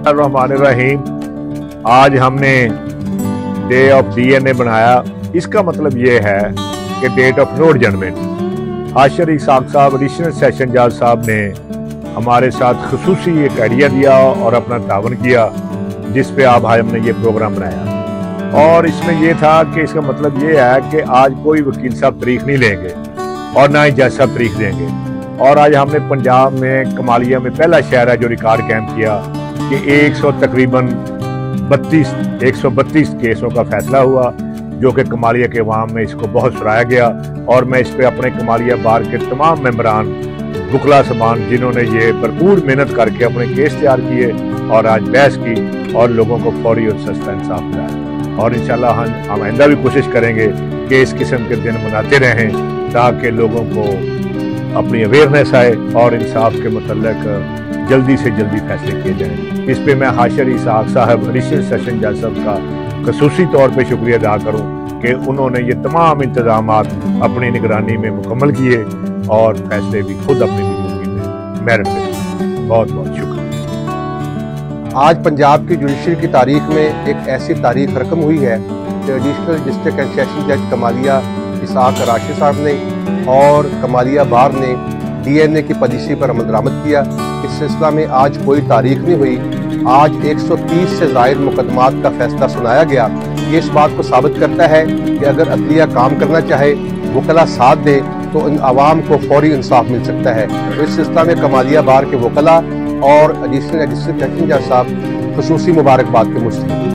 रहीम। आज हमने day of DNA बनाया। इसका मतलब ये है कि date of no adjournment. Hashir Ishaq साहब एडिशनल सेशन जज साहब ने हमारे साथ खुसूसी एक आइडिया दिया और अपना तावन किया, जिस पे आज हमने ये प्रोग्राम बनाया। और इसमें यह था कि इसका मतलब ये है कि आज कोई वकील साहब तारीख नहीं लेंगे और ना ही जज साहब तारीख देंगे। और आज हमने पंजाब में कमालिया में पहला शहर है जो रिकॉर्ड कैंप किया कि 100 तकरीबन 132 केसों का फैसला हुआ, जो कि कमालिया के अवाम में इसको बहुत सराहा गया। और मैं इस पे अपने कमालिया बार के तमाम मेंबरान बुकला समान, जिन्होंने ये भरपूर मेहनत करके अपने केस तैयार किए और आज बहस की और लोगों को फौरी और सस्ता इंसाफ मिला। और इंशाल्लाह हम आइंदा भी कोशिश करेंगे कि इस किस्म के दिन मनाते रहें, ताकि लोगों को अपनी अवेयरनेस आए और इंसाफ के मुतल्लिक जल्दी से जल्दी फैसले किए जाएं। इस पे मैं हाशर इसाक साहब एडिशनल सेशन जज साहब का खसूसी तौर पे शुक्रिया अदा करूं कि उन्होंने ये तमाम इंतजाम अपनी निगरानी में मुकम्मल किए और फैसले भी खुद अपनी निगरानी में मेरिट पे। बहुत बहुत शुक्रिया। आज पंजाब की जुडिशरी की तारीख में एक ऐसी तारीख रकम हुई है कि एडिशनल डिस्ट्रिक्ट एंड सेशन जज कमालिया इसाक राशिद साहब ने और कमालिया बार ने डीएनए की पॉलिसी पर अमल दरामद किया। इस सिलसिला में आज कोई तारीख नहीं हुई। आज 130 से ज़ायद मुकदमात का फैसला सुनाया गया। ये इस बात को साबित करता है कि अगर अदलिया काम करना चाहे, वकला साथ दे, तो इन आवाम को फौरी इंसाफ मिल सकता है। तो इस सिलसिला में कमालिया बार के वकला और एडिशनल सेशन जज साहब खसूसी मुबारकबाद के मुस्तहिक।